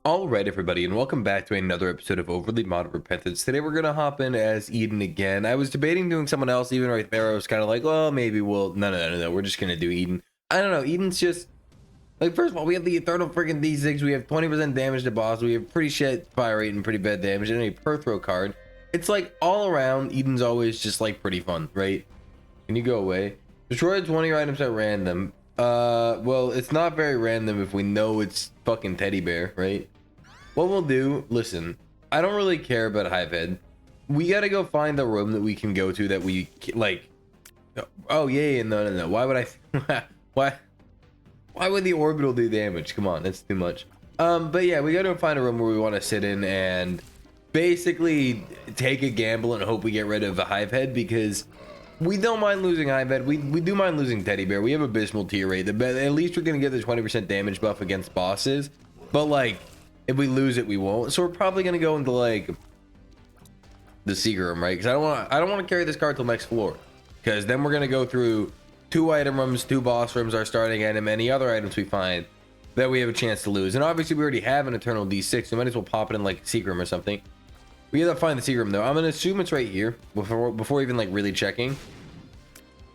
Alright everybody, and welcome back to another episode of Overly Modded Repentance. Today we're gonna hop in as Eden again. I was debating doing someone else, even right there I was kind of like, well, maybe we'll, no, we're just gonna do Eden. I don't know, Eden's just, like, first of all, we have the Eternal freaking D6, we have 20% damage to boss, we have pretty shit fire rate and pretty bad damage, and a per throw card. It's like, all around, Eden's always just like pretty fun, right? Can you go away? Destroy 20 items at random. Well, it's not very random if we know it's fucking teddy bear, right? What we'll do, listen, I don't really care about Hive Head. We gotta go find a room that we can go to that we like. Oh yeah, no. Why would I? Why would the orbital do damage? Come on, that's too much. But yeah, we gotta find a room where we want to sit in and basically take a gamble and hope we get rid of a Hive Head, because we don't mind losing Hive Head. We do mind losing Teddy Bear. We have abysmal tier rate. At least we're gonna get the 20% damage buff against bosses. But like, if we lose it, we won't. So we're probably gonna go into like the secret room, right? Because I don't want to carry this card till next floor, because then we're gonna go through 2 item rooms, 2 boss rooms, our starting item, any other items we find that we have a chance to lose. And obviously we already have an Eternal D6, so we might as well pop it in like a secret room or something. We gotta find the secret room though. I'm gonna assume it's right here before even like really checking.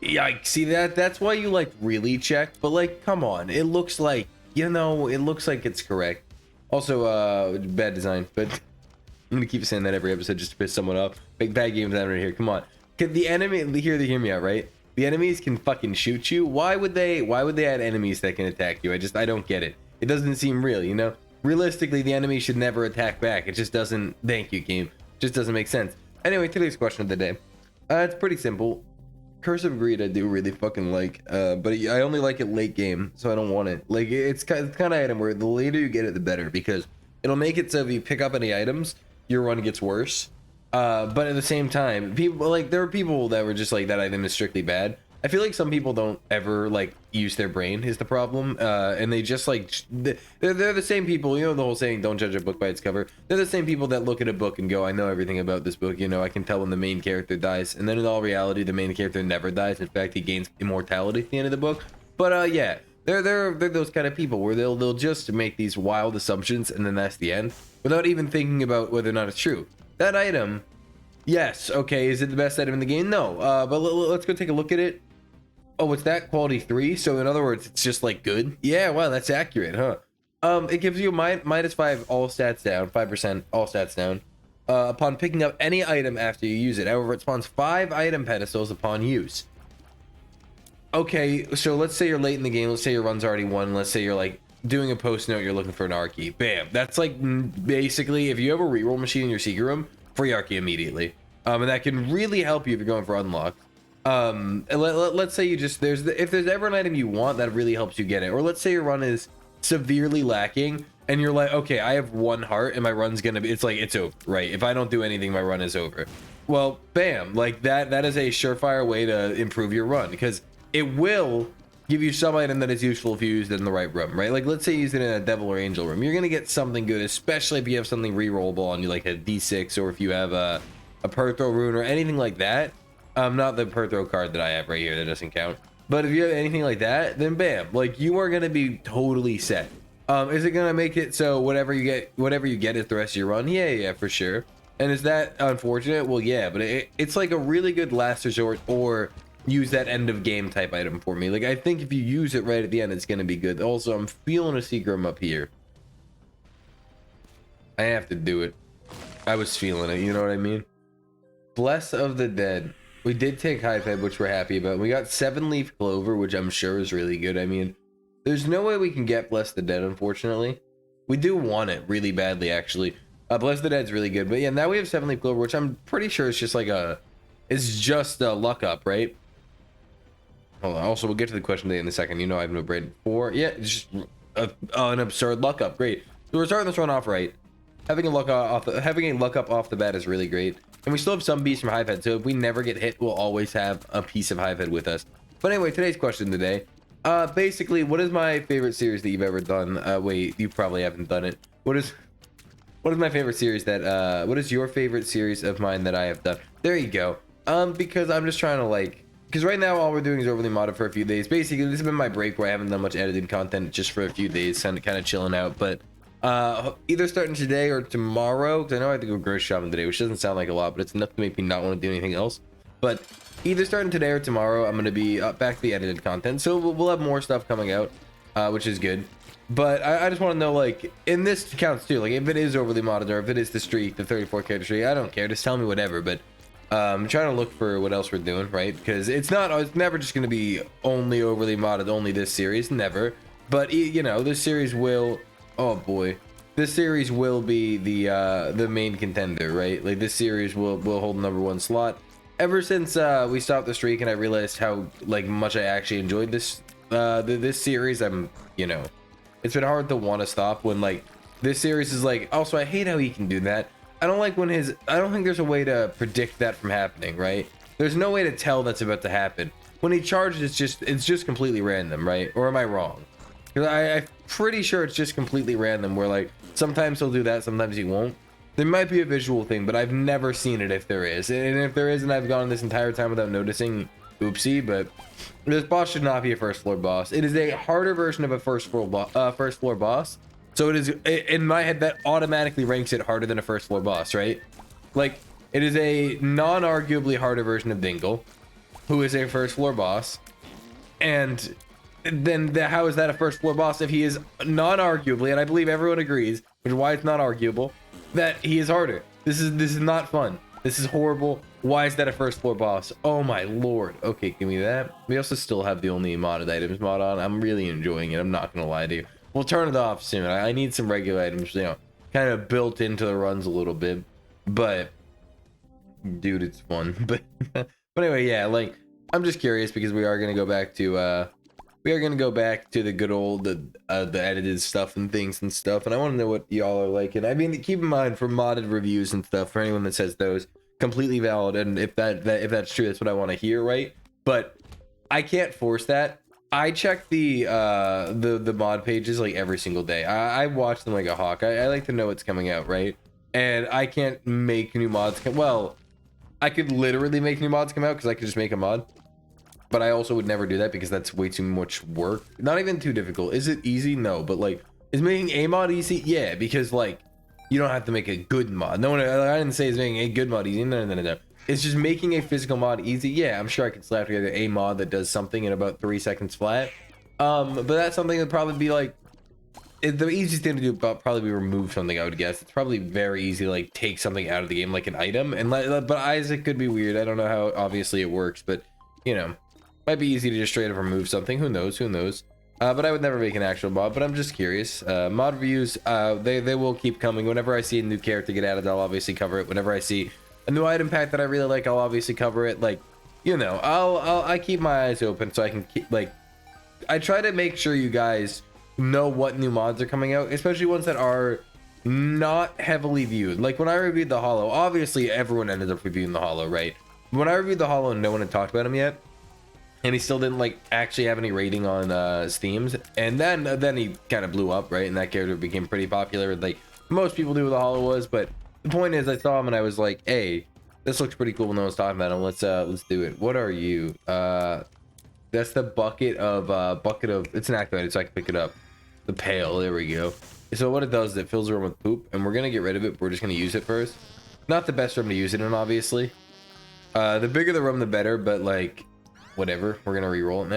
Yeah, see that's why you like really check, but like, come on, it looks like, you know, it looks like it's correct. Also, bad design, but I'm gonna keep saying that every episode just to piss someone off. Big bad games down right here. Come on, can the enemy hear me out, right? The enemies can fucking shoot you. Why would they add enemies that can attack you? I don't get it. It doesn't seem real, you know. Realistically, the enemy should never attack back. It just doesn't. Thank you, game. Just doesn't make sense. Anyway, today's question of the day. It's pretty simple. Curse of Greed I do really fucking like, but I only like it late game, so I don't want it. Like, it's kind of item where the later you get it, the better, because it'll make it so if you pick up any items, your run gets worse. But at the same time, people like, there are people that were just like, that item is strictly bad. I feel like some people don't ever like use their brain is the problem, and they just like they're the same people, you know, the whole saying, don't judge a book by its cover. They're the same people that look at a book and go, I know everything about this book, you know, I can tell when the main character dies, and then in all reality the main character never dies. In fact, he gains immortality at the end of the book. But yeah, they're those kind of people where they'll just make these wild assumptions, and then that's the end, without even thinking about whether or not it's true. That item, yes, okay, is it the best item in the game? No, but let's go take a look at it. Oh, it's that quality 3, so in other words, it's just like good. Yeah, wow, that's accurate, huh? It gives you -5 all stats down, 5% all stats down, upon picking up any item after you use it. However, it spawns 5 item pedestals upon use. Okay, so let's say you're late in the game. Let's say your run's already won. Let's say you're like doing a post note, you're looking for an Archie. Bam, that's like basically, if you have a reroll machine in your secret room, free Archie immediately. And that can really help you if you're going for unlock. Let's say you just, if there's ever an item you want that really helps you get it, or let's say your run is severely lacking and you're like, okay, I have 1 heart and my run's gonna be, it's like, it's over, right? If I don't do anything, my run is over. Well, bam, like that is a surefire way to improve your run, because it will give you some item that is useful if you use it in the right room, right? Like, let's say you use it in a devil or angel room, you're gonna get something good, especially if you have something rerollable on you, like a d6, or if you have a per throw rune or anything like that. Not the per throw card that I have right here, that doesn't count. But if you have anything like that, then bam, like, you are gonna be totally set. Is it gonna make it so whatever you get is the rest of your run? Yeah, for sure. And is that unfortunate? Well, yeah, but it's like a really good last resort, or use that end of game type item for me. Like, I think if you use it right at the end, it's gonna be good. Also, I'm feeling a secret room up here. I have to do it. I was feeling it, you know what I mean? Bless of the Dead. We did take Hive Head, which we're happy about. We got 7-leaf clover, which I'm sure is really good. I mean, there's no way we can get Bless the Dead, unfortunately. We do want it really badly, actually. Bless the Dead's really good. But yeah, now we have 7-leaf clover, which I'm pretty sure is just like it's just a luck up, right? Hold on. Also, we'll get to the question today in a second. You know I have no brain. 4. Yeah, it's just an absurd luck up. Great. So we're starting this run off right. Having a luck up off the bat is really great. And we still have some beasts from Hive Head, so if we never get hit, we'll always have a piece of Hive Head with us. But anyway, today's question today. Basically, what is my favorite series that you've ever done? Wait, you probably haven't done it. What is my favorite series that, what is your favorite series of mine that I have done? There you go. Because I'm just trying to like, because right now all we're doing is overly modded for a few days. Basically, this has been my break where I haven't done much edited content just for a few days, kind of chilling out. But Either starting today or tomorrow, because I know I have to go grocery shopping today, which doesn't sound like a lot, but it's enough to make me not want to do anything else. But either starting today or tomorrow, I'm going to be back to the edited content, so we'll have more stuff coming out, which is good. But I just want to know, like, and this counts too, like, if it is overly modded or if it is the streak, the 34 character streak, I don't care, just tell me whatever. But I'm trying to look for what else we're doing, right? Because it's never just going to be only overly modded, only this series, never. But you know, this series will, oh boy, this series will be the main contender, right? Like, this series will hold the #1 slot. Ever since we stopped the streak and I realized how like much I actually enjoyed this this series, you know, it's been hard to want to stop when like this series is like. Also, I hate how he can do that. I don't like when I don't think there's a way to predict that from happening, right? There's no way to tell that's about to happen. When he charges, it's just completely random, right? Or am I wrong? Because I'm pretty sure it's just completely random, where like sometimes he'll do that, sometimes he won't. There might be a visual thing, but I've never seen it if there is. And if there is, and I've gone this entire time without noticing, oopsie. But this boss should not be a first floor boss. It is a harder version of a first floor boss. So it is, in my head, that automatically ranks it harder than a first floor boss, right? Like, it is a non-arguably harder version of Dingle, who is a first floor boss. And then how is that a first floor boss if he is non-arguably, and I believe everyone agrees, which is why it's not arguable, that he is harder. This is not fun. This is horrible. Why is that a first floor boss? Oh my lord. Okay, give me that. We also still have the only modded items mod on. I'm really enjoying it. I'm not gonna lie to you. We'll turn it off soon. I need some regular items, you know, kind of built into the runs a little bit. But dude, it's fun. But anyway, yeah, like, I'm just curious because we are gonna go back to the good old the edited stuff and things and stuff, and I want to know what y'all are liking. I mean, keep in mind, for modded reviews and stuff, for anyone that says those, completely valid, and if that's true, that's what I want to hear, right? But I can't force that. I check the mod pages like every single day. I watch them like a hawk. I like to know what's coming out, right? And I can't make new mods well, I could literally make new mods come out because I could just make a mod. But I also would never do that because that's way too much work. Not even too difficult. Is it easy? No. But like, is making a mod easy? Yeah, because like, you don't have to make a good mod. No one, I didn't say it's making a good mod easy. No. It's just making a physical mod easy. Yeah, I'm sure I could slap together a mod that does something in about 3 seconds flat. But that's something that'd probably be like, the easiest thing to do would probably be remove something, I would guess. It's probably very easy to like take something out of the game, like an item. And but Isaac could be weird. I don't know how obviously it works, but you know, might be easy to just straight up remove something. Who knows? But I would never make an actual mod, but I'm just curious. Mod reviews, they will keep coming. Whenever I see a new character get added, I'll obviously cover it. Whenever I see a new item pack that I really like, I'll obviously cover it. Like, you know, I keep my eyes open so I can keep, like, I try to make sure you guys know what new mods are coming out, especially ones that are not heavily viewed. Like when I reviewed the Hollow, obviously everyone ended up reviewing the Hollow, right? When I reviewed the Hollow, no one had talked about him yet. And he still didn't like actually have any rating on Steam's, and then he kind of blew up, right? And that character became pretty popular, like most people knew who the Hollow was. But the point is, I saw him and I was like, hey, this looks pretty cool. No one's talking about him. Let's do it. What are you? That's the bucket of it's an activated, so I can pick it up. The pail, there we go. So what it does is it fills the room with poop, and we're gonna get rid of it, but we're just gonna use it first. Not the best room to use it in, obviously. The bigger the room, the better, but like, whatever, we're gonna re-roll it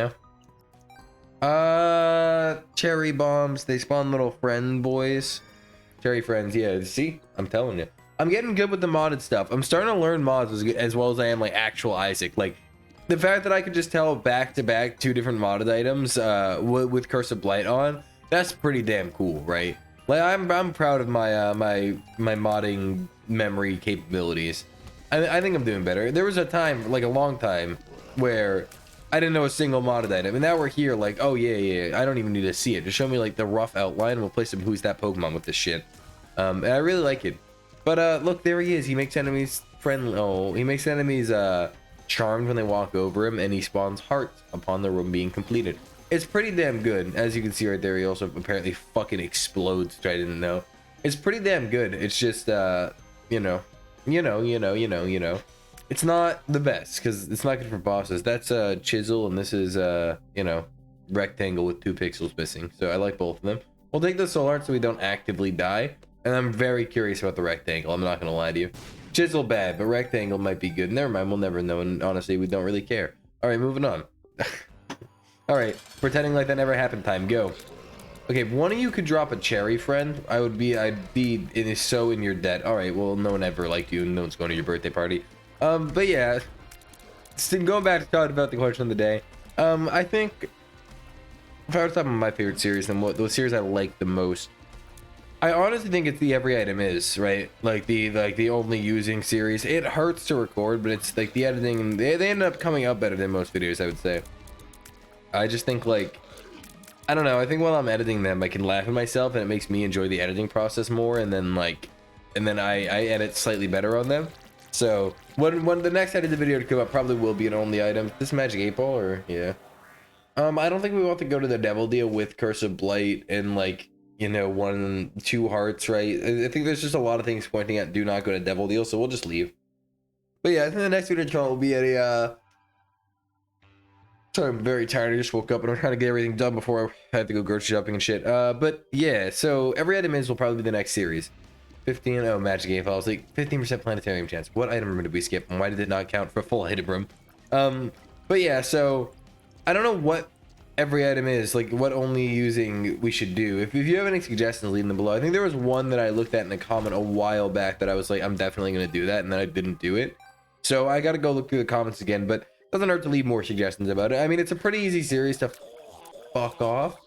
now. Cherry bombs, they spawn little friend boys. Cherry friends, yeah, see? I'm telling you. I'm getting good with the modded stuff. I'm starting to learn mods as well as I am like actual Isaac. Like, the fact that I could just tell back to back 2 different modded items with Curse of Blight on, that's pretty damn cool, right? Like, I'm proud of my my modding memory capabilities. I think I'm doing better. There was a time, like a long time, where I didn't know a single modded item, and now we're here like, oh yeah, I don't even need to see it. Just show me like the rough outline, and we'll play some Who's That Pokemon with this shit. And I really like it. But look, there he is. He makes enemies friendly. Oh, he makes enemies charmed when they walk over him, and he spawns hearts upon the room being completed. It's pretty damn good. As you can see right there, he also apparently fucking explodes, which I didn't know. It's pretty damn good. It's just you know. It's not the best because it's not good for bosses. That's chisel, and this is you know, rectangle with 2 pixels missing. So I like both of them. We'll take the soul art so we don't actively die. And I'm very curious about the rectangle. I'm not gonna lie to you. Chisel bad, but rectangle might be good. Never mind, we'll never know. And honestly, we don't really care. All right, moving on. All right, pretending like that never happened. Time go. Okay, if one of you could drop a cherry, friend, I'd be so in your debt. All right, well, no one ever liked you, and no one's going to your birthday party. But yeah, going back to talking about the question of the day. I think if I was talking about my favorite series and what the series I like the most, I honestly think it's the Every Item Is, right? Like the only using series. It hurts to record, but it's like the editing, they end up coming out better than most videos, I would say. I just think like, I don't know, I think while I'm editing them, I can laugh at myself and it makes me enjoy the editing process more, and then I edit slightly better on them. So when the next edited video to come up probably will be an only item. This Magic 8 Ball, or yeah. I don't think we want to go to the devil deal with Curse of Blight and like, you know, 2 hearts, right? I think there's just a lot of things pointing at do not go to devil deal, so we'll just leave. But yeah, I think the next video to come will be a sorry, I'm very tired. I just woke up and I'm trying to get everything done before I had to go grocery shopping and shit. But yeah, so Every Item Is will probably be the next series. 15, oh, Magic 8 Falls, like 15% planetarium chance. What item room did we skip, and why did it not count for full item room? But yeah, so I don't know what Every Item Is, like what only using we should do. If you have any suggestions, leave them below. I think there was one that I looked at in a comment a while back that I was like, I'm definitely going to do that, and then I didn't do it. So I got to go look through the comments again, but doesn't hurt to leave more suggestions about it. I mean, it's a pretty easy series to fuck off.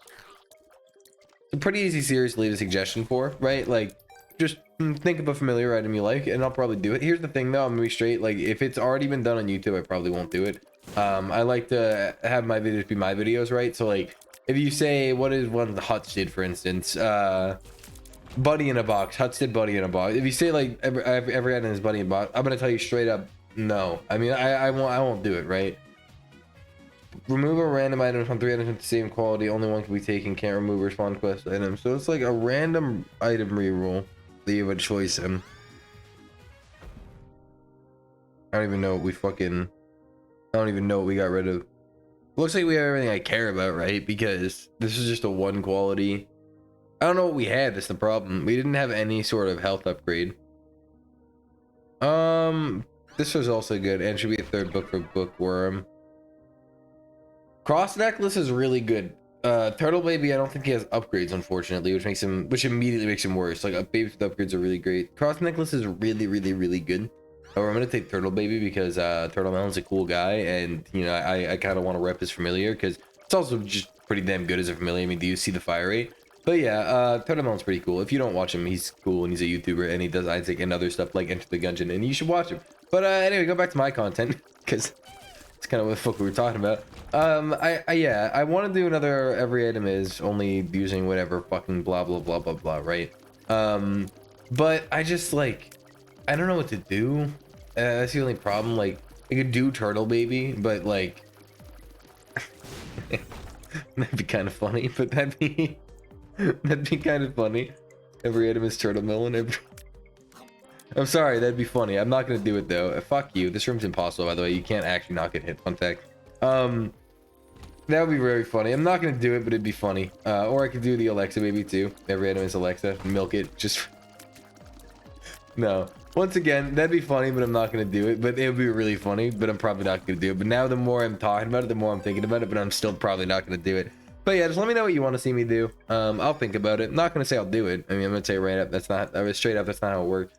It's a pretty easy series to leave a suggestion for, right? Like, just think of a familiar item you like, and I'll probably do it. Here's the thing, though. I'm gonna be straight. Like, if it's already been done on YouTube, I probably won't do it. I like to have my videos be my videos, right? So, like, if you say, what is one the Huts did, for instance, Buddy in a Box. Huts did Buddy in a Box. If you say, like, every item is Buddy in a Box, I'm gonna tell you straight up, no. I mean, I won't do it, right? Remove a random item from 3 items with the same quality. Only one can be taken. Can't remove or spawn quest items. So it's like a random item reroll that you have a choice in. I don't even know what we fucking... I don't even know what we got rid of. Looks like we have everything I care about, right? Because this is just a 1 quality. I don't know what we had. That's the problem. We didn't have any sort of health upgrade. This was also good, and should be a 3rd book for Bookworm. Cross Necklace is really good. Turtle Baby, I don't think he has upgrades, unfortunately, which immediately makes him worse. Like, babies with upgrades are really great. Cross Necklace is really, really, really good. However, I'm gonna take Turtle Baby because Turtle Melon's a cool guy, and you know, I kind of want to rep his familiar because it's also just pretty damn good as a familiar. I mean, do you see the fire rate? But yeah, Turtle Melon's pretty cool. If you don't watch him, he's cool and he's a YouTuber and he does Isaac and other stuff like Enter the Gungeon, and you should watch him. But anyway, go back to my content because it's kind of what the fuck we were talking about. Yeah, I want to do another Every Item Is only using whatever fucking blah blah blah blah blah, right? But I just like, I don't know what to do. That's the only problem. Like, I could do Turtle Baby, but like that'd be kind of funny. But that'd be kind of funny. Every item is Turtle Melon. I'm sorry, that'd be funny. I'm not gonna do it though. Fuck you. This room's impossible, by the way. You can't actually not get hit. Fun fact. That would be very funny. I'm not gonna do it, but it'd be funny. Or I could do the Alexa Baby too. Every item is Alexa. Milk it. Just no. Once again, that'd be funny, but I'm not gonna do it. But it would be really funny, but I'm probably not gonna do it. But now the more I'm talking about it, the more I'm thinking about it, but I'm still probably not gonna do it. But yeah, just let me know what you want to see me do. I'll think about it. I'm not gonna say I'll do it. I mean, I'm gonna say right up, that's not straight up, that's not how it works.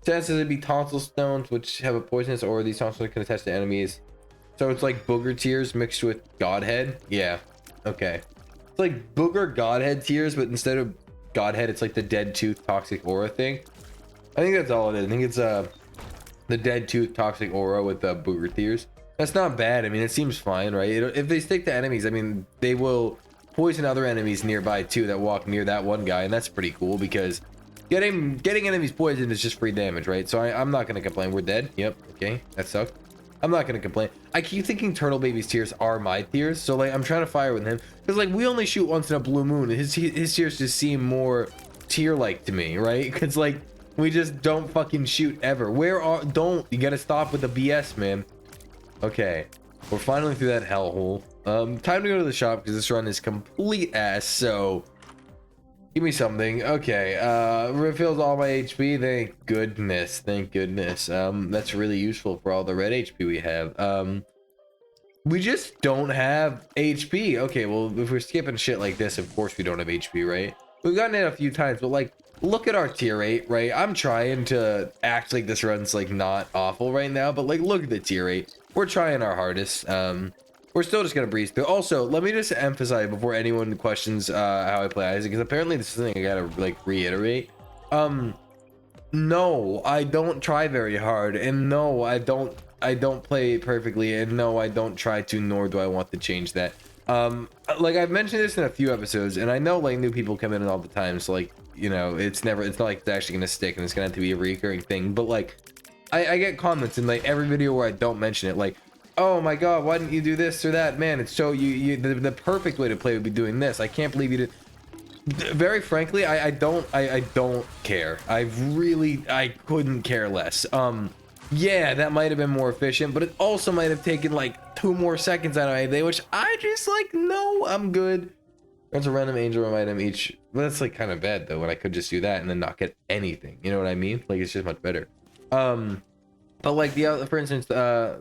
Chances it'd be tonsil stones, which have a poisonous, or these tonsils can attach to enemies. So it's like booger tears mixed with godhead. Yeah, okay. It's like booger godhead tears, but instead of godhead, it's like the dead tooth toxic aura thing. I think that's all it is. I think it's the dead tooth toxic aura with the booger tears. That's not bad. I mean, it seems fine, right? If they stick to enemies, I mean, they will poison other enemies nearby too that walk near that one guy, and that's pretty cool because getting enemies poisoned is just free damage, right? So I'm not gonna complain. We're dead. Yep. Okay, that sucked. I'm not gonna complain. I keep thinking Turtle Baby's tears are my tears, so like I'm trying to fire with him because like we only shoot once in a blue moon. His tears just seem more tear-like to me, right? Because like we just don't fucking shoot ever. You gotta stop with the BS, man. Okay, we're finally through that hellhole. Time to go to the shop because this run is complete ass. So Give me something. Okay. Refills all my HP. Thank goodness. Thank goodness. That's really useful for all the red HP we have. We just don't have HP. Okay, well, if we're skipping shit like this, of course we don't have HP, right? We've gotten it a few times, but like, look at our tier 8, right? I'm trying to act like this run's like not awful right now, but like, look at the tier 8. We're trying our hardest. We're still just gonna breeze through. Also, let me just emphasize before anyone questions how I play Isaac, because apparently this is something I gotta like reiterate. No, I don't try very hard, and no, I don't play it perfectly, and no, I don't try to, nor do I want to change that. Like I've mentioned this in a few episodes, and I know like new people come in all the time, so like, you know, it's not like it's actually gonna stick and it's gonna have to be a recurring thing, but like I get comments in like every video where I don't mention it, like, oh my god, why didn't you do this or that? Man, it's so the perfect way to play would be doing this. I can't believe you did. Very frankly, I don't care. I couldn't care less. Yeah, that might have been more efficient, but it also might have taken like 2 more seconds out of my day, which I just like, no, I'm good. There's a random angel item each. Well, that's like kind of bad though, when I could just do that and then not get anything. You know what I mean? Like, it's just much better. But like for instance,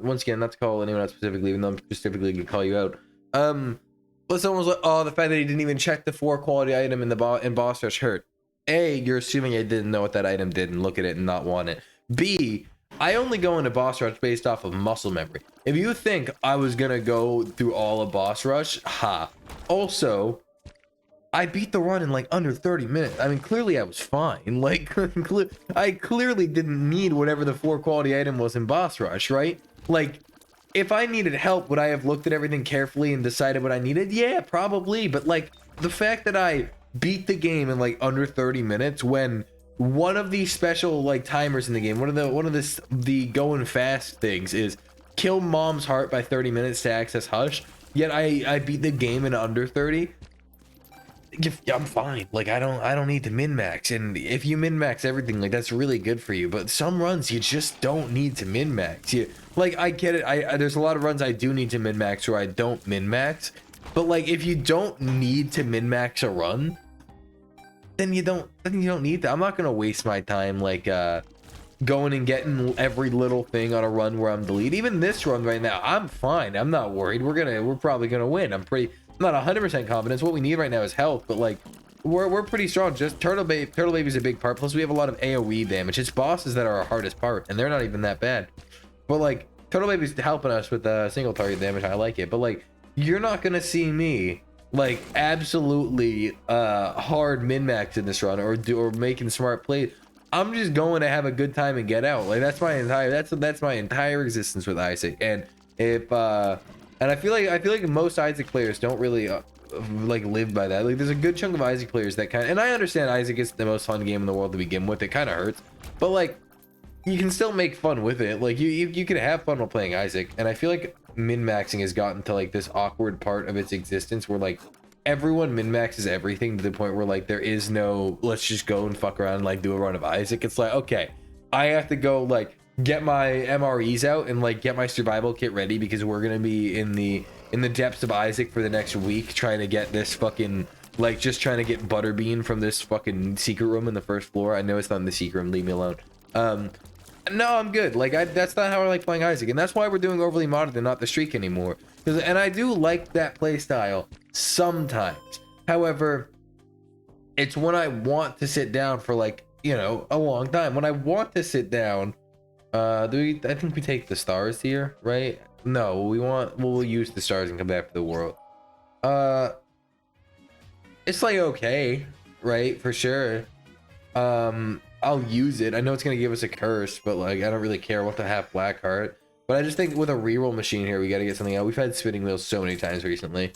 once again, not to call anyone out specifically, even though I'm specifically gonna call you out. But someone was like, oh, the fact that he didn't even check the 4 quality item in the in boss rush hurt. A, you're assuming I didn't know what that item did and look at it and not want it. B, I only go into boss rush based off of muscle memory. If you think I was gonna go through all of boss rush, ha. Also, I beat the run in like under 30 minutes. I mean, clearly I was fine. Like, I clearly didn't need whatever the 4 quality item was in boss rush, right? Like, if I needed help, would I have looked at everything carefully and decided what I needed? Yeah, probably. But like, the fact that I beat the game in like under 30 minutes when one of the special like timers in the game, one of the going fast things is kill mom's heart by 30 minutes to access Hush, yet I beat the game in under 30. I'm fine. Like, I don't need to min-max, and if you min-max everything, like, that's really good for you, but some runs you just don't need to min-max. Like, I get it. There's a lot of runs I do need to min-max or I don't min-max, but like, if you don't need to min-max a run, then you don't need that. I'm not gonna waste my time like going and getting every little thing on a run where I'm the lead. Even this run right now, I'm fine. I'm not worried. We're probably gonna win. I'm not 100% confident. What we need right now is health, but like we're pretty strong. Just Turtle Baby's a big part. Plus we have a lot of AoE damage. It's bosses that are our hardest part, and they're not even that bad. But like Turtle Baby's helping us with single target damage. I like it. But like, you're not gonna see me like absolutely hard min-max in this run or making smart plays. I'm just going to have a good time and get out. Like, that's my entire existence with Isaac. And if and I feel like most Isaac players don't really like live by that. Like, there's a good chunk of Isaac players that and I understand Isaac is the most fun game in the world to begin with. It kind of hurts, but like, you can still make fun with it. Like, you can have fun while playing Isaac. And I feel like min-maxing has gotten to like this awkward part of its existence where like everyone min-maxes everything to the point where like there is no let's just go and fuck around and like do a run of Isaac. It's like, okay, I have to go like get my MREs out and like get my survival kit ready because we're gonna be in the depths of Isaac for the next week trying to get this fucking like just trying to get Butterbean from this fucking secret room in the first floor. I know it's not in the secret room, leave me alone. No, I'm good. Like, that's not how I like playing Isaac, and that's why we're doing overly modded and not the streak anymore. And I do like that play style sometimes. However, it's when I want to sit down for like, you know, a long time. When I want to sit down, I think we take the stars here, right? No, we'll use the stars and come back to the world. It's like okay, right? For sure. I'll use it. I know it's gonna give us a curse, but like, I don't really care. What the half black heart. But I just think with a reroll machine here, we got to get something out. We've had spinning wheels so many times recently.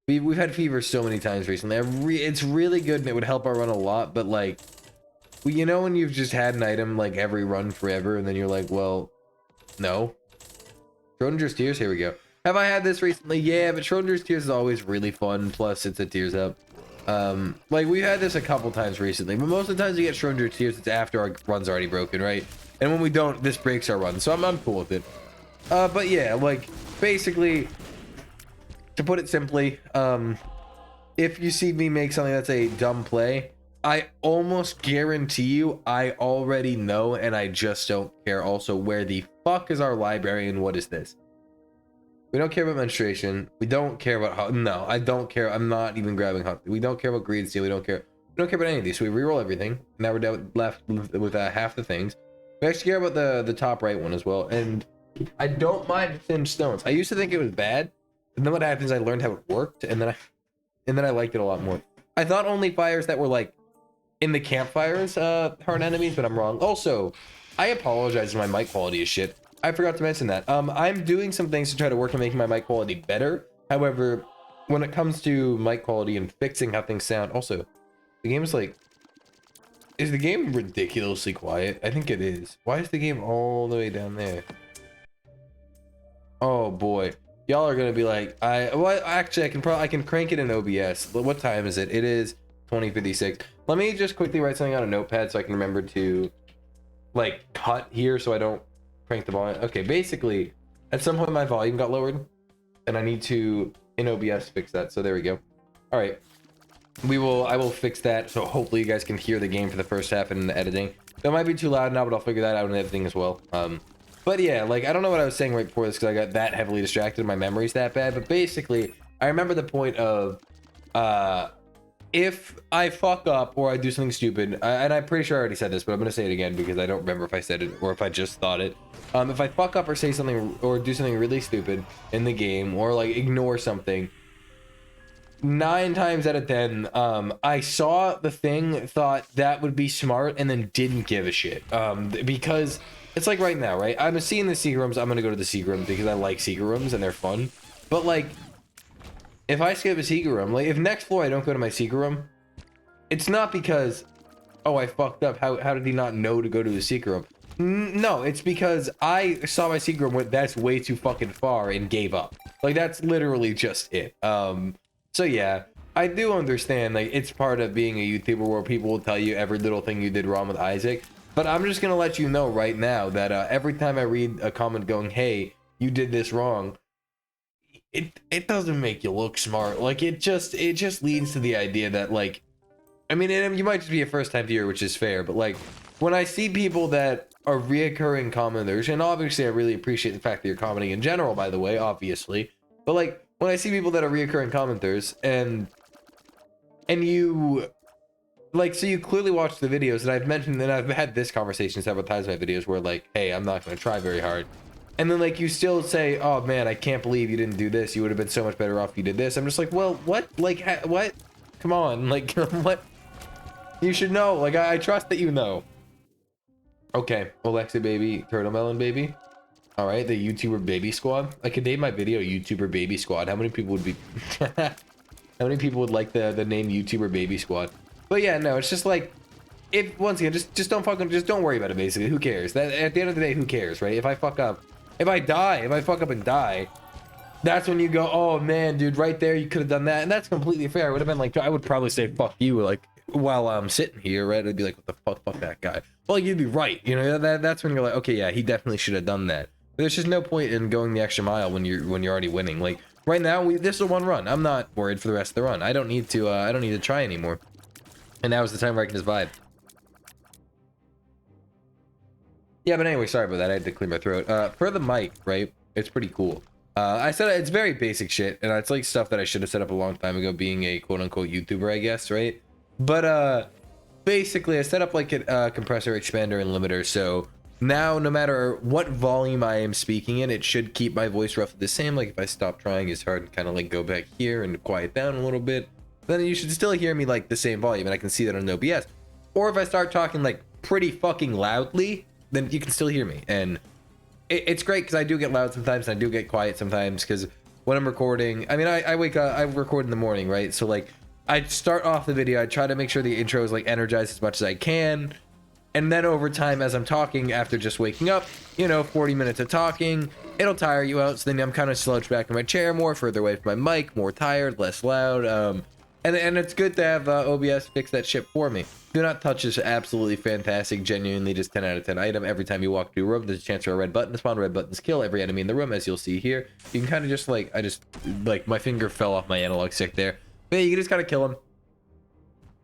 We've had fever so many times recently. It's really good and it would help our run a lot. But like, well, you know when you've just had an item like every run forever, and then you're like, well, no. Schrodinger's Tears. Here we go. Have I had this recently? Yeah, but Schrodinger's Tears is always really fun. Plus, it's a Tears Up. Like, we've had this a couple times recently, but most of the times we get Schrodinger's Tears, it's after our run's already broken, right? And when we don't, this breaks our run, so I'm cool with it. But yeah, like, basically, to put it simply, if you see me make something that's a dumb play, I almost guarantee you I already know, and I just don't care. Also, where the fuck is our library, and what is this? We don't care about menstruation. We don't care about no, I don't care. I'm not even grabbing hunt. We don't care about greed steal. We don't care about any of these. So we reroll everything. Now we're left with half the things. We actually care about the top right one as well. And I don't mind thin stones. I used to think it was bad, and then what happens? I learned how it worked, and then I liked it a lot more. I thought only fires that were like in the campfires hard enemies, but I'm wrong. Also, I apologize if my mic quality is shit. I forgot to mention that. I'm doing some things to try to work on making my mic quality better. However, when it comes to mic quality and fixing how things sound, also, the game is like, is the game ridiculously quiet? I think it is. Why is the game all the way down there? Oh boy, y'all are gonna be like, well, actually, I can crank it in OBS. What time is it? It is 20:56. Let me just quickly write something on a notepad so I can remember to like cut here so I don't crank the volume. Okay, basically, at some point my volume got lowered, and I need to in OBS fix that. So there we go. All right, I will fix that. So hopefully you guys can hear the game for the first half in the editing. That might be too loud now, but I'll figure that out in editing as well. But yeah, like, I don't know what I was saying right before this because I got that heavily distracted. My memory's that bad. But basically, I remember the point of, if I fuck up or I do something stupid, and I'm pretty sure I already said this, but I'm going to say it again because I don't remember if I said it or if I just thought it. If I fuck up or say something or do something really stupid in the game or like ignore something, 9 times out of 10, I saw the thing, thought that would be smart, and then didn't give a shit. Because it's like right now, right? I'm seeing the secret rooms. I'm gonna go to the secret rooms because I like secret rooms and they're fun. But like, if I skip a secret room, like if next floor I don't go to my secret room, it's not because, oh, I fucked up. How did he not know to go to the secret room? No, it's because I saw my secret room went that's way too fucking far and gave up. Like that's literally just it. So yeah, I do understand, like, it's part of being a YouTuber where people will tell you every little thing you did wrong with Isaac. But I'm just gonna let you know right now that every time I read a comment going, hey, you did this wrong, it doesn't make you look smart. Like, it just leads to the idea that, like, I mean, and you might just be a first-time viewer, which is fair, but, like, when I see people that are reoccurring commenters, and obviously I really appreciate the fact that you're commenting in general, by the way, obviously, but, like, when I see people that are reoccurring commenters, and you, like, so you clearly watch the videos, and I've mentioned, and I've had this conversation several times in my videos where, like, hey, I'm not going to try very hard. And then, like, you still say, oh, man, I can't believe you didn't do this. You would have been so much better off if you did this. I'm just like, well, what? Like, what? Come on. Like, what? You should know. Like, I trust that you know. Okay. Alexa baby, Turtle Melon baby. All right. The YouTuber baby squad. I could name my video YouTuber baby squad. How many people would be... How many people would like the name YouTuber baby squad? But yeah, no, it's just like, if once again, just don't worry about it. Basically, who cares? That at the end of the day, who cares, right? If I fuck up, if I fuck up and die, that's when you go, oh man, dude, right there, you could have done that, and that's completely fair. I would have been like, I would probably say fuck you, like while I'm sitting here, right? I'd be like, what the fuck that guy. Well, you'd be right, you know. That's when you're like, okay, yeah, he definitely should have done that. But there's just no point in going the extra mile when you're already winning. Like right now, this is one run. I'm not worried for the rest of the run. I don't need to try anymore. And now is the time where I can just vibe. Yeah, but anyway, sorry about that. I had to clear my throat. For the mic, right? It's pretty cool. I said it's very basic shit, and it's like stuff that I should have set up a long time ago, being a quote-unquote YouTuber, I guess, right? But basically, I set up like a compressor, expander, and limiter, so now no matter what volume I am speaking in, it should keep my voice roughly the same. Like if I stop trying as hard and kind of like go back here and quiet down a little bit, then you should still hear me like the same volume, and I can see that on OBS. Or if I start talking like pretty fucking loudly, then you can still hear me. And it's great because I do get loud sometimes and I do get quiet sometimes, because when I'm recording, I mean, I wake up, I record in the morning, right? So like I start off the video, I try to make sure the intro is like energized as much as I can, and then over time as I'm talking, after just waking up, you know, 40 minutes of talking, it'll tire you out. So then I'm kind of slouched back in my chair more, further away from my mic, more tired, less loud. And it's good to have OBS fix that shit for me. Do Not Touch is absolutely fantastic, genuinely just 10 out of 10 item. Every time you walk through a room, there's a chance for a red button to spawn. Red buttons kill every enemy in the room, as you'll see here. You can kind of just like, my finger fell off my analog stick there. But yeah, you just gotta kill him.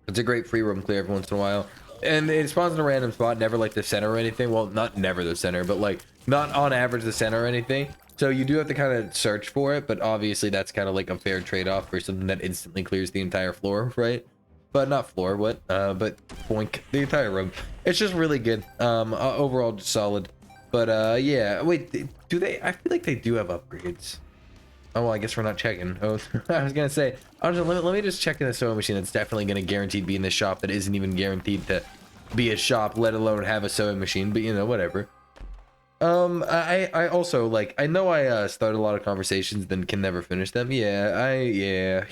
It's a great free roam clear every once in a while. And it spawns in a random spot, never like the center or anything. Well, not never the center, but like not on average the center or anything. So you do have to kind of search for it, but obviously that's kind of like a fair trade-off for something that instantly clears the entire floor, right? But not floor, what? But boink, the entire room. It's just really good. Overall, just solid. But yeah, wait, do they? I feel like they do have upgrades. Oh, well, I guess we're not checking. Oh, I was gonna say, let me just check in the sewing machine. That's definitely gonna guaranteed be in the shop. That isn't even guaranteed to be a shop, let alone have a sewing machine. But you know, whatever. I also like. I know I start a lot of conversations, then can never finish them. Yeah,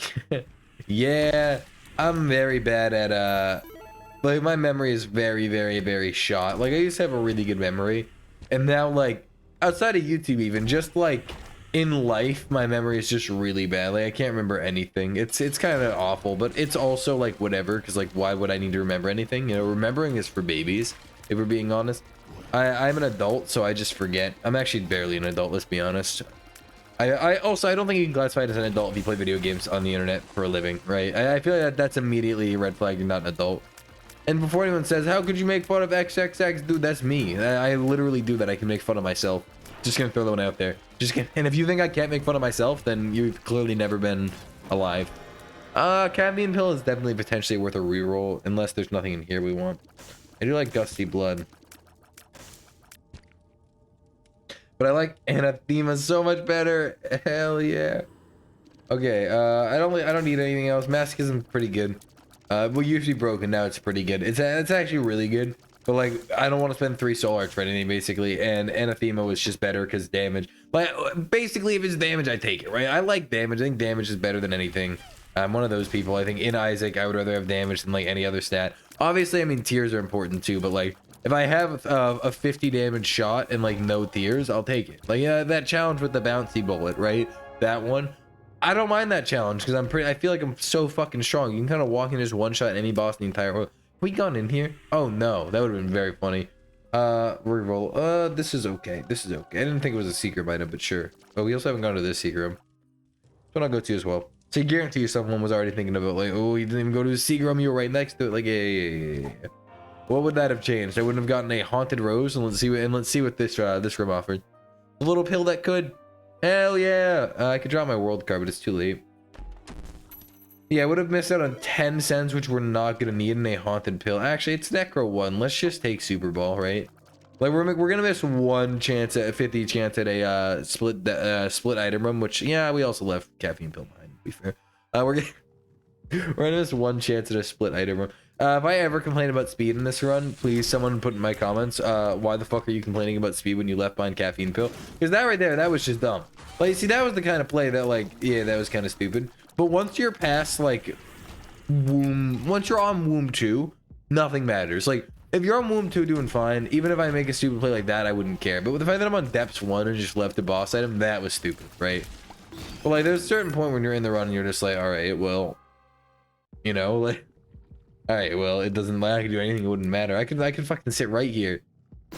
yeah. I'm very bad at like my memory is very, very, very shot. Like I used to have a really good memory, and now like outside of YouTube, even just like. In life, my memory is just really bad. Like I can't remember anything. It's kind of awful, but it's also like whatever. Because like, why would I need to remember anything? You know, remembering is for babies. If we're being honest, I'm an adult, so I just forget. I'm actually barely an adult. Let's be honest. I also I don't think you can classify it as an adult if you play video games on the internet for a living, right? I feel like that's immediately a red flag. You're not an adult. And before anyone says, "How could you make fun of XXX?" Dude, that's me. I literally do that. I can make fun of myself. Just gonna throw that one out there. Just kidding. And if you think I can't make fun of myself, then you've clearly never been alive. Caffeine pill is definitely potentially worth a reroll, unless there's nothing in here we want. I do like Gusty Blood, but I like Anathema so much better. Hell yeah. Okay. I don't need anything else. Masochism's pretty good. Well, usually broken. Now it's pretty good. It's actually really good. But like, I don't want to spend 3 soul arts for anything basically, and Anathema was just better because damage. Like, basically, if it's damage, I take it, right? I like damage. I think damage is better than anything. I'm one of those people. I think in Isaac, I would rather have damage than like any other stat. Obviously, I mean tears are important too, but like, if I have a 50 damage shot and like no tears, I'll take it. Like, yeah, that challenge with the bouncy bullet, right? That one. I don't mind that challenge because I feel like I'm so fucking strong. You can kind of walk in, just one shot any boss in the entire world. We gone in here? Oh no, that would have been very funny. Reroll. This is okay. This is okay. I didn't think it was a secret item, but sure. Oh, we also haven't gone to this secret room. So I'll go to as well. So you guarantee you someone was already thinking about like, oh, you didn't even go to the secret room. You were right next to it. Like, yeah. What would that have changed? I wouldn't have gotten a haunted rose, and let's see what this room offered. A little pill that could. Hell yeah. I could draw my world card, but it's too late. Yeah, I would have missed out on 10 cents, which we're not gonna need in a haunted pill. Actually, it's Necro 1. Let's just take Super Ball, right? Like we're gonna miss one chance at 50 chance at a split item room, which yeah, we also left caffeine pill behind. To be fair, we're gonna miss one chance at a split item room. If I ever complain about speed in this run, please someone put in my comments, why the fuck are you complaining about speed when you left behind caffeine pill? Because that right there, that was just dumb. Like, see, that was the kind of play that like, yeah, that was kind of stupid. But once you're past like once you're on womb 2, nothing matters. Like if you're on womb 2 doing fine, even if I make a stupid play like that, I wouldn't care. But with the fact that I'm on depths 1 and just left the boss item, that was stupid, right? But like there's a certain point when you're in the run and you're just like, all right, well, you know, like, all right, well, it doesn't like I can do anything, it wouldn't matter. I could fucking sit right here,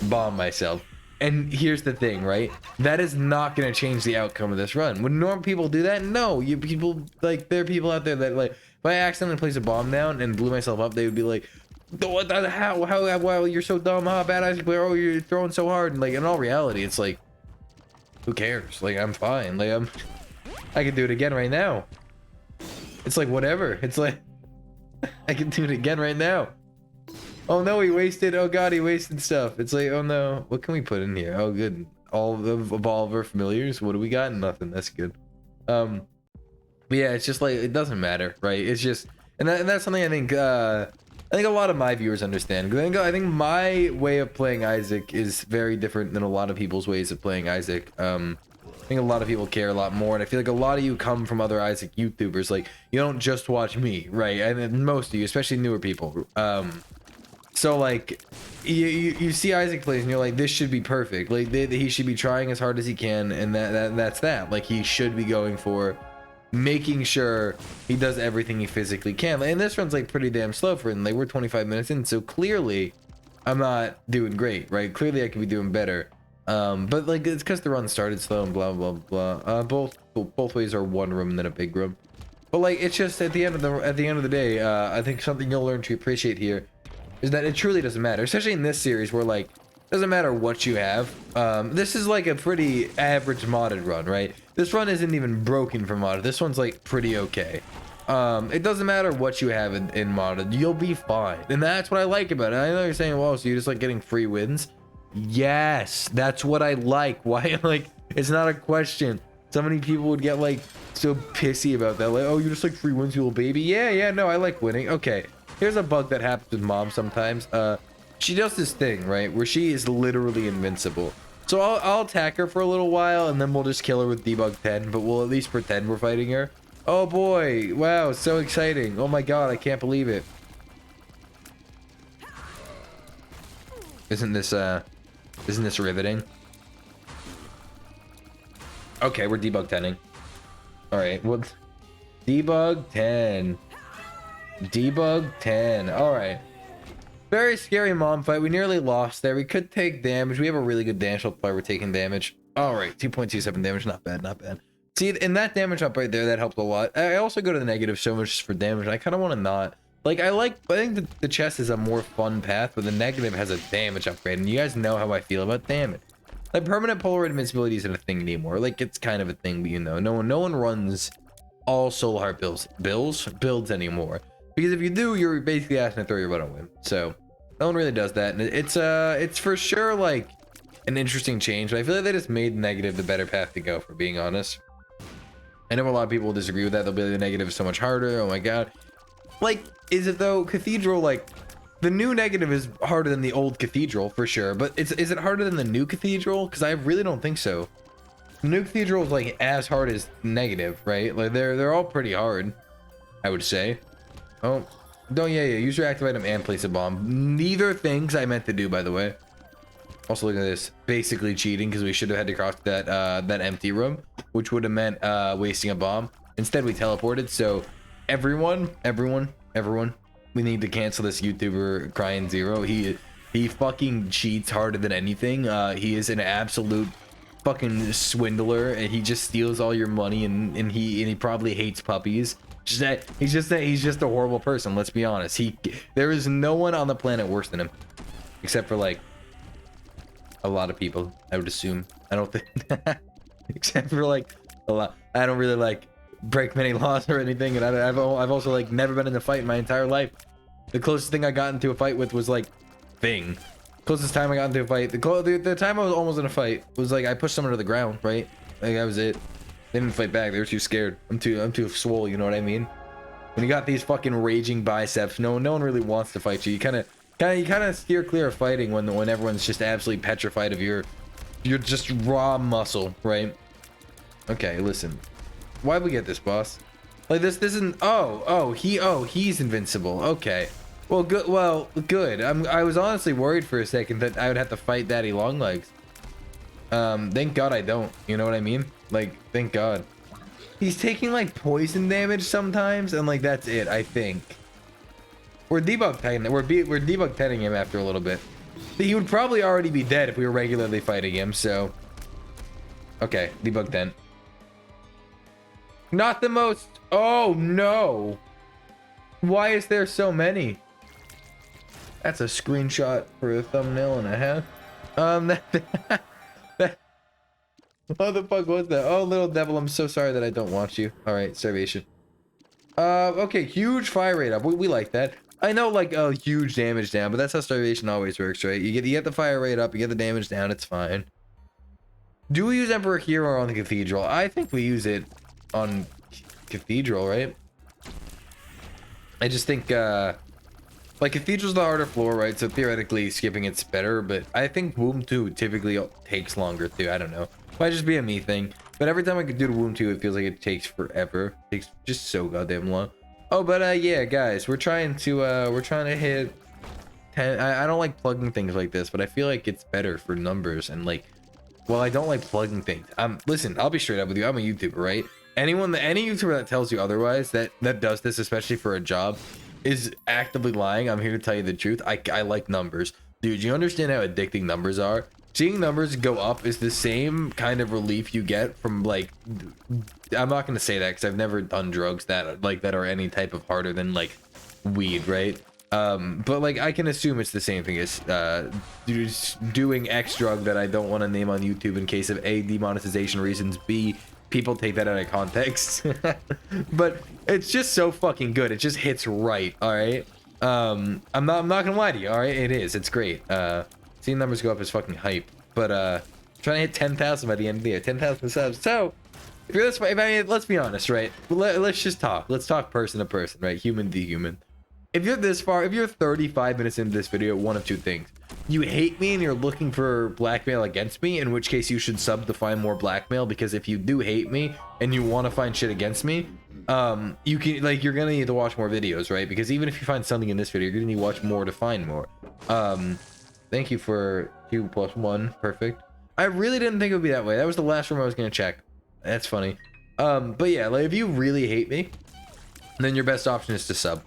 bomb myself. And here's the thing, right? That is not going to change the outcome of this run. Would normal people do that? No. You people, like, there are people out there that, like, if I accidentally place a bomb down and blew myself up, they would be like, what the, how, wow, you're so dumb, huh? Bad Isaac player, oh, you're throwing so hard. And, like, in all reality, it's like, who cares? Like, I'm fine. Like, I can do it again right now. It's like, whatever. It's like, I can do it again right now. Oh no, he wasted, oh god, he wasted stuff. It's like, oh no, what can we put in here? Oh good, all of our familiars. What do we got? Nothing. That's good. But yeah, it's just like, it doesn't matter, right? It's just, and that's something I think a lot of my viewers understand. I think my way of playing Isaac is very different than a lot of people's ways of playing Isaac. I think a lot of people care a lot more, and I feel like a lot of you come from other Isaac YouTubers. Like, you don't just watch me, right? And most of you, especially newer people. So like, you see Isaac plays and you're like, this should be perfect. Like he should be trying as hard as he can, and that's that. Like he should be going for making sure he does everything he physically can. And this run's like pretty damn slow for him. Like we're 25 minutes in, so clearly I'm not doing great, right? Clearly I could be doing better. But like it's because the run started slow and blah blah blah. Both ways are one room and then a big room. But like, it's just at the end of the day, I think something you'll learn to appreciate here is that it truly doesn't matter, especially in this series where like, doesn't matter what you have. This is like a pretty average modded run, right? This run isn't even broken for modded. This one's like pretty okay. It doesn't matter what you have in modded, you'll be fine. And that's what I like about it. I know you're saying, well, so you just like getting free wins. Yes, that's what I like. Why? Like, it's not a question. So many people would get like so pissy about that. Like, oh, you just like free wins, you little baby. Yeah, no, I like winning. Okay, here's a bug that happens with mom sometimes. She does this thing, right, where she is literally invincible. So I'll attack her for a little while, and then we'll just kill her with debug 10, but we'll at least pretend we're fighting her. Oh boy, wow, so exciting. Oh my god, I can't believe it. Isn't this riveting? Okay, we're debug 10ing. Alright, what? Debug 10. Debug 10. Alright. Very scary mom fight. We nearly lost there. We could take damage. We have a really good damage up while we're taking damage. Alright, 2.27 damage. Not bad, not bad. See, in that damage up right there, that helped a lot. I also go to the negative so much for damage. I kind of want to not. Like, I think the chest is a more fun path, but the negative has a damage upgrade. And you guys know how I feel about damage. Like, permanent polar invincibility isn't a thing anymore. Like, it's kind of a thing, but you know, no one runs all soul heart builds anymore. Because if you do, you're basically asking to throw your butt on win. So no one really does that. And it's for sure like an interesting change, but I feel like they just made negative the better path to go, for being honest. I know a lot of people will disagree with that. They'll be like, the negative is so much harder. Oh my god. Like, is it though? Cathedral, like, the new negative is harder than the old Cathedral for sure, but is it harder than the new Cathedral? Because I really don't think so. The new Cathedral is like as hard as negative, right? Like they're all pretty hard, I would say. Oh, don't yeah. Use your active item and place a bomb. Neither things I meant to do, by the way. Also, look at this, basically cheating, because we should have had to cross that empty room, which would have meant wasting a bomb. Instead, we teleported. So everyone, we need to cancel this YouTuber Crying Zero. He fucking cheats harder than anything. He is an absolute fucking swindler, and he just steals all your money, and he probably hates puppies. He's just a horrible person. Let's be honest. There is no one on the planet worse than him, except for like a lot of people, I would assume. I don't think except for like a lot. I don't really like break many laws or anything, and I've also like never been in a fight in my entire life. The closest thing I got into a fight with was like Thing. Closest time I got into a fight, the time I was almost in a fight was like I pushed someone to the ground, right? Like that was it. They didn't fight back. They were too scared. I'm too swole, you know what I mean? When you got these fucking raging biceps, no one really wants to fight you. You kind of steer clear of fighting when everyone's just absolutely petrified of your just raw muscle, right? Okay, listen. Why'd we get this, boss? Like this isn't. He's invincible. Okay. Well, good. I was honestly worried for a second that I would have to fight Daddy Longlegs. Thank God I don't. You know what I mean? Like, thank God. He's taking like poison damage sometimes, and like that's it. I think we're debug 10. We're debug 10ing him after a little bit. He would probably already be dead if we were regularly fighting him. So, okay, debug 10. Not the most. Oh no! Why is there so many? That's a screenshot for a thumbnail and a half. What the fuck was that? Oh, little devil, I'm so sorry that I don't want you. All right, starvation. Okay, huge fire rate up. We like that. I know, like, huge damage down, but that's how starvation always works, right? You get the fire rate up, you get the damage down, it's fine. Do we use Emperor Hero on the Cathedral? I think we use it on Cathedral, right? I just think, like, Cathedral's the harder floor, right? So theoretically, skipping it's better, but I think Womb 2 typically takes longer, too. I don't know. Might just be a me thing. But every time I could do the Womb 2, it feels like it takes forever. It takes just so goddamn long. Oh, but, yeah, guys, we're trying to hit 10. I don't like plugging things like this, but I feel like it's better for numbers and, like, well, I don't like plugging things. Listen, I'll be straight up with you. I'm a YouTuber, right? Any YouTuber that tells you otherwise, that does this, especially for a job, is actively lying. I'm here to tell you the truth. I like numbers. Dude, you understand how addicting numbers are? Seeing numbers go up is the same kind of relief you get from, like, I'm not gonna say that because I've never done drugs that are any type of harder than like weed, right? But like I can assume it's the same thing as doing X drug that I don't want to name on YouTube in case of A, demonetization reasons, B, people take that out of context. But it's just so fucking good. It just hits right. All right. I'm not gonna lie to you. All right, it's great. Seeing numbers go up is fucking hype. But trying to hit 10,000 by the end of the year, 10,000 subs. So if you're this, I mean, let's be honest, right? Let's just talk. Let's talk person to person, right? Human to human. If you're this far, if you're 35 minutes into this video, one of two things: you hate me and you're looking for blackmail against me, in which case you should sub to find more blackmail, because if you do hate me and you want to find shit against me, you can, like, you're gonna need to watch more videos, right? Because even if you find something in this video, you're gonna need to watch more to find more. Thank you for 2+1. Perfect. I really didn't think it would be that way. That was the last room I was gonna check. That's funny. But yeah, like, if you really hate me, then your best option is to sub.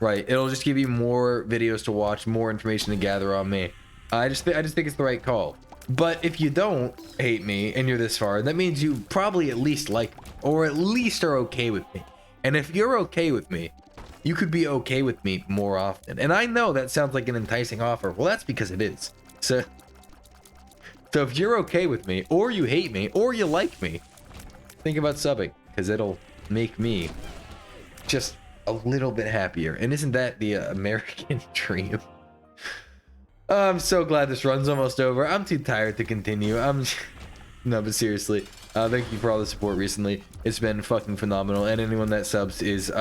Right, it'll just give you more videos to watch, more information to gather on me. I just think it's the right call. But if you don't hate me and you're this far, that means you probably at least like me, or at least are okay with me. And if you're okay with me, you could be okay with me more often. And I know that sounds like an enticing offer. Well, that's because it is. So if you're okay with me, or you hate me, or you like me, think about subbing, because it'll make me just a little bit happier. And isn't that the American dream? I'm so glad this run's almost over. I'm too tired to continue. No, but seriously, thank you for all the support recently. It's been fucking phenomenal. And anyone that subs is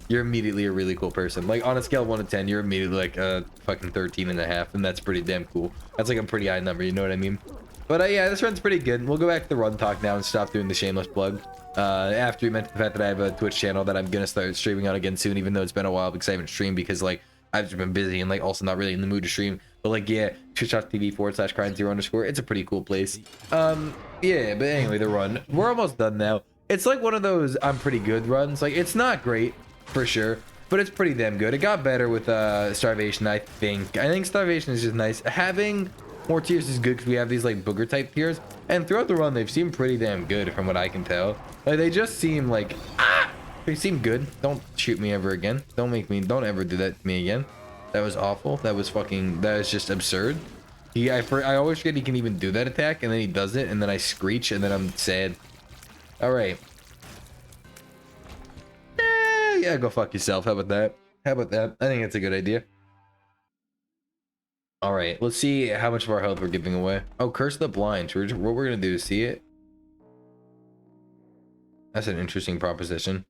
you're immediately a really cool person. Like, on a scale of 1 to 10, you're immediately like fucking 13.5, and that's pretty damn cool. That's like a pretty high number, you know what I mean? But yeah, this run's pretty good. We'll go back to the run talk now and stop doing the shameless plug. After we mentioned the fact that I have a Twitch channel that I'm gonna start streaming on again soon, even though it's been a while because I haven't streamed, because like I've just been busy and like also not really in the mood to stream. But like, yeah, twitch.tv/crime0_. It's a pretty cool place. Yeah, but anyway, the run, we're almost done now. It's like one of those I'm pretty good runs. Like, it's not great for sure, but it's pretty damn good. It got better with starvation. I think starvation is just nice. Having more tiers is good because we have these like booger type tiers, and throughout the run they've seemed pretty damn good from what I can tell. Like, they just seem like they seem good. Don't shoot me ever again. Don't ever do that to me again. That was awful. That was just absurd. I always forget he can even do that attack, and then he does it, and then I screech, and then I'm sad. All right. Yeah, go fuck yourself. How about that? I think it's a good idea. All right, let's see how much of our health we're giving away. Oh, Curse the Blind. What we're gonna do is see it. That's an interesting proposition.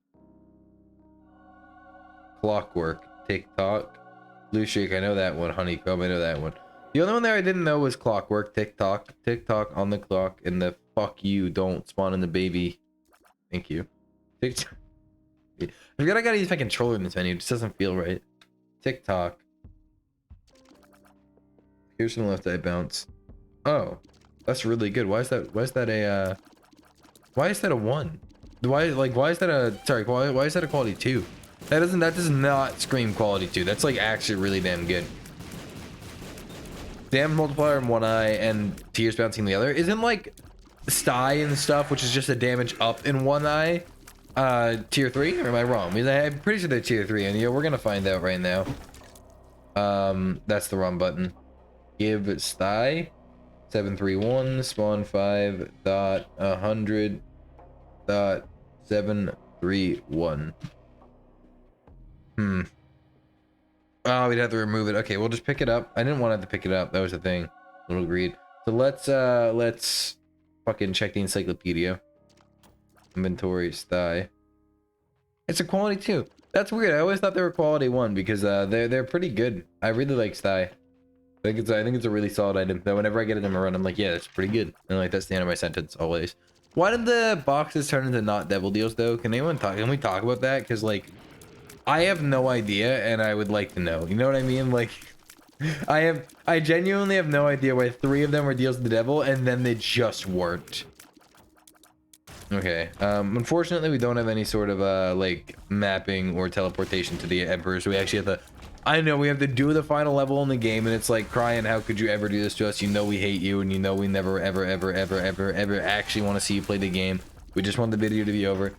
Clockwork, TikTok, Blue Streak. I know that one. Honeycomb. I know that one. The only one there I didn't know was Clockwork, TikTok on the clock, and the fuck you, don't spawn in the baby. Thank you. TikTok. I forgot I gotta use my controller in this menu. It just doesn't feel right. TikTok. Here's some left eye bounce. Oh, that's really good. Why is that a 1? Why is that a quality 2? That does not scream quality 2. That's like actually really damn good. Damage multiplier in one eye and tears bouncing the other. Isn't like sty and stuff, which is just a damage up in one eye, tier 3? Or am I wrong? Because I'm pretty sure they're tier 3, and yeah, we're gonna find out right now. That's the wrong button. Give sty 731 spawn 5.100.731. Oh, we'd have to remove it. Okay, we'll just pick it up. I didn't want to have to pick it up. That was the thing. Little greed. So let's fucking check the encyclopedia. Inventory sty. It's a quality 2. That's weird. I always thought they were quality 1 because they're pretty good. I really like sty. I think it's a really solid item. That whenever I get it in my run, I'm like, yeah, that's pretty good. And like, that's the end of my sentence always. Why did the boxes turn into not devil deals though? Can we talk about that? Because like, I have no idea, and I would like to know. You know what I mean? Like, I genuinely have no idea why 3 of them were deals to the devil, and then they just weren't. Okay. Unfortunately, we don't have any sort of like mapping or teleportation to the Emperor, so we actually have to I know we have to do the final level in the game, and it's like crying, how could you ever do this to us? You know we hate you, and you know we never ever actually want to see you play the game. We just want the video to be over.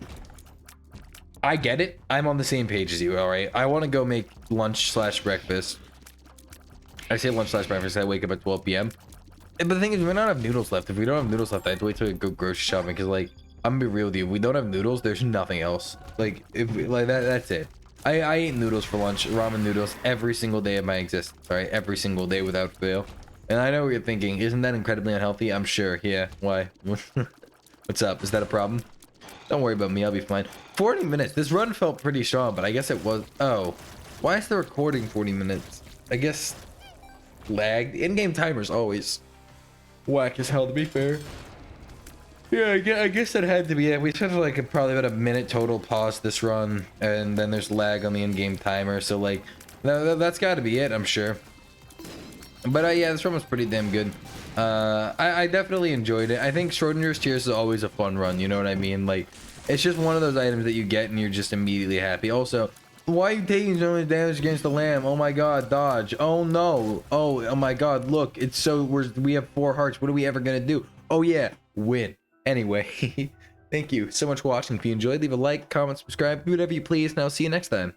I get it. I'm on the same page as you, all right? I want to go make lunch slash breakfast. I say lunch slash breakfast. I wake up at 12 p.m. But the thing is, we don't have noodles left. If we don't have noodles left, I have to wait till we go grocery shopping. Because, like, I'm gonna be real with you. If we don't have noodles, there's nothing else. Like, if we, like that's it. I eat noodles for lunch, ramen noodles, every single day of my existence. All right, every single day without fail. And I know what you're thinking. Isn't that incredibly unhealthy? I'm sure. Yeah. Why? What's up? Is that a problem? Don't worry about me. I'll be fine. 40 minutes. This run felt pretty strong, but I guess it was. Oh, why is the recording 40 minutes? I guess lagged. In-game timers always whack as hell, to be fair. Yeah, I guess that had to be it. We spent like probably about a minute total pause this run, and then there's lag on the in-game timer. So like, that's got to be it, I'm sure. But yeah, this run was pretty damn good. I definitely enjoyed it. I think Schrodinger's Tears is always a fun run. You know what I mean? Like, it's just one of those items that you get and you're just immediately happy. Also, why are you taking so much damage against the lamb? Oh my god, dodge. Oh no. Oh my god, look. It's so we have 4 hearts. What are we ever gonna do? Oh yeah, win. Anyway, thank you so much for watching. If you enjoyed, leave a like, comment, subscribe, do whatever you please, and I'll see you next time.